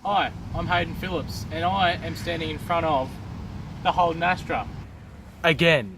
Hi, I'm Hayden Phillips, and I am standing in front of the Holden Astra. Again.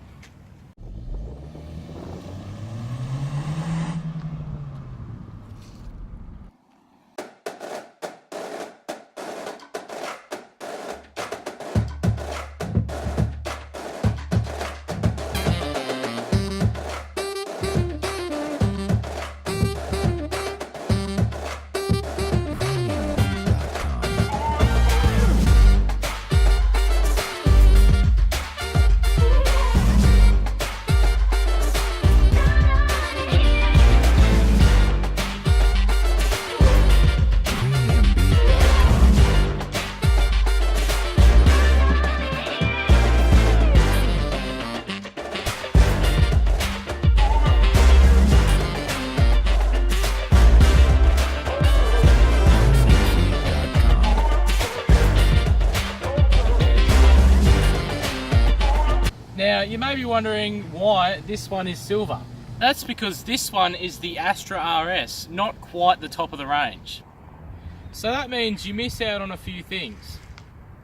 Now, you may be wondering why this one is silver. That's because this one is the Astra RS, not quite the top of the range. So that means you miss out on a few things.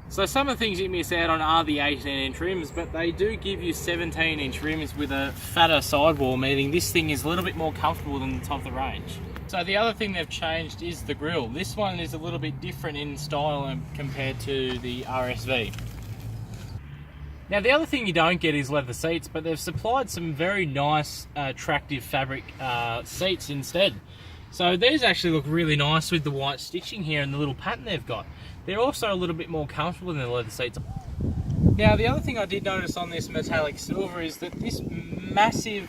So some of the things you miss out on are the 18-inch rims, but they do give you 17-inch rims with a fatter sidewall, meaning this thing is a little bit more comfortable than the top of the range. So the other thing they've changed is the grille. This one is a little bit different in style compared to the RSV. Now the other thing you don't get is leather seats, but they've supplied some very nice attractive fabric seats instead. So these actually look really nice with the white stitching here and the little pattern they've got. They're also a little bit more comfortable than the leather seats. Now the other thing I did notice on this metallic silver is that this massive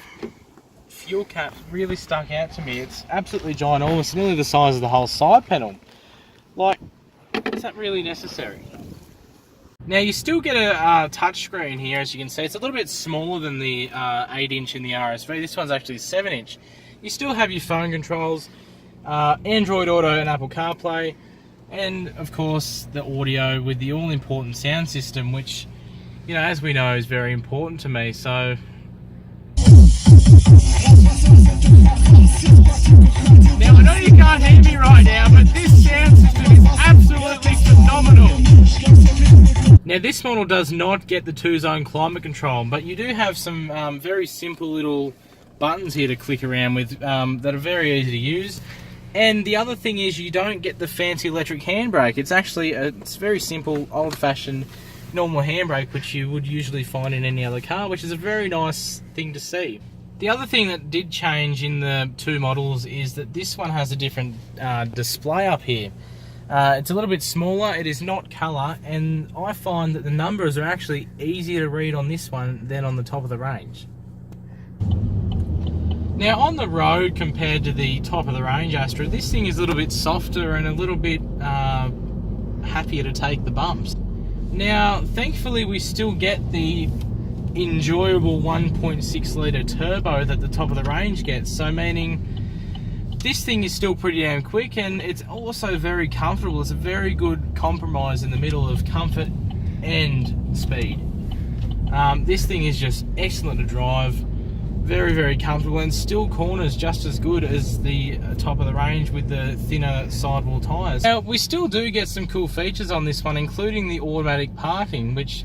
fuel cap really stuck out to me. It's absolutely ginormous, nearly the size of the whole side panel. Like, is that really necessary? Now you still get a touch screen here, as you can see. It's a little bit smaller than the 8-inch in the RSV. This one's actually 7-inch. You still have your phone controls, Android Auto and Apple CarPlay, and of course the audio with the all-important sound system, which, you know, as we know, is very important to me. So now I know you can't hear me right now, but this sound system is absolutely phenomenal. Now this model does not get the 2-zone climate control, but you do have some very simple little buttons here to click around with that are very easy to use. And the other thing is you don't get the fancy electric handbrake. It's actually it's very simple, old-fashioned, normal handbrake, which you would usually find in any other car, which is a very nice thing to see. The other thing that did change in the two models is that this one has a different display up here. It's a little bit smaller, it is not colour, and I find that the numbers are actually easier to read on this one than on the top of the range. Now on the road compared to the top of the range Astra, this thing is a little bit softer and a little bit happier to take the bumps. Now thankfully we still get the enjoyable 1.6 litre turbo that the top of the range gets, so meaning this thing is still pretty damn quick, and it's also very comfortable. It's a very good compromise in the middle of comfort and speed. This thing is just excellent to drive, very, very comfortable, and still corners just as good as the top of the range with the thinner sidewall tyres. Now, we still do get some cool features on this one, including the automatic parking, which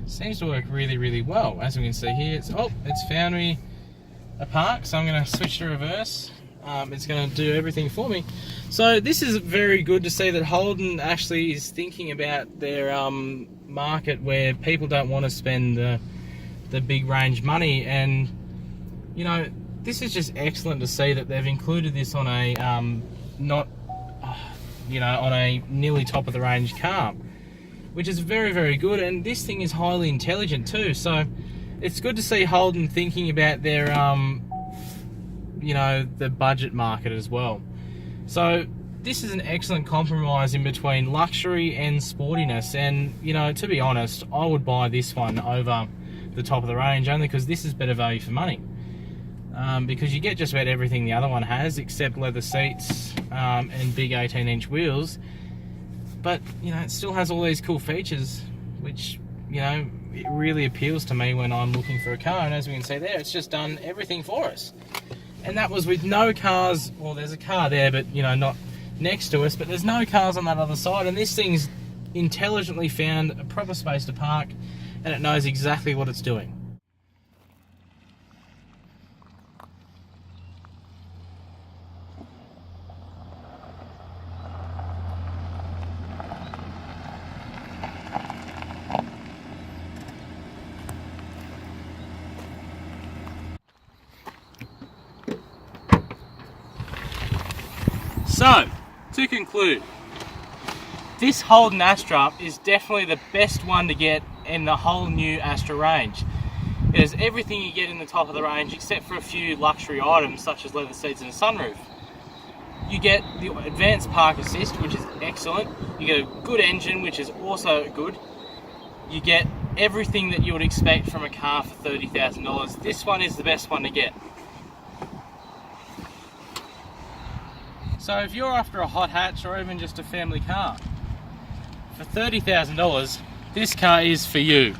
seems to work really, really well. As we can see here, it's found me a park, so I'm going to switch to reverse. It's going to do everything for me. So this is very good to see that Holden actually is thinking about their market where people don't want to spend the big range money, and you know, this is just excellent to see that they've included this on a on a nearly top of the range car, which is very, very good. And this thing is highly intelligent too, so it's good to see Holden thinking about their the budget market as well. So this is an excellent compromise in between luxury and sportiness, and you know, to be honest, I would buy this one over the top of the range only because this is better value for money, because you get just about everything the other one has except leather seats and big 18-inch wheels, but you know, it still has all these cool features which, you know, it really appeals to me when I'm looking for a car. And as we can see there, it's just done everything for us. And that was with no cars. Well, there's a car there, but you know, not next to us, but there's no cars on that other side, and this thing's intelligently found a proper space to park, and it knows exactly what it's doing. So, to conclude, this Holden Astra is definitely the best one to get in the whole new Astra range. It has everything you get in the top of the range except for a few luxury items such as leather seats and a sunroof. You get the advanced park assist, which is excellent. You get a good engine, which is also good. You get everything that you would expect from a car for $30,000. This one is the best one to get. So if you're after a hot hatch or even just a family car, for $30,000, this car is for you.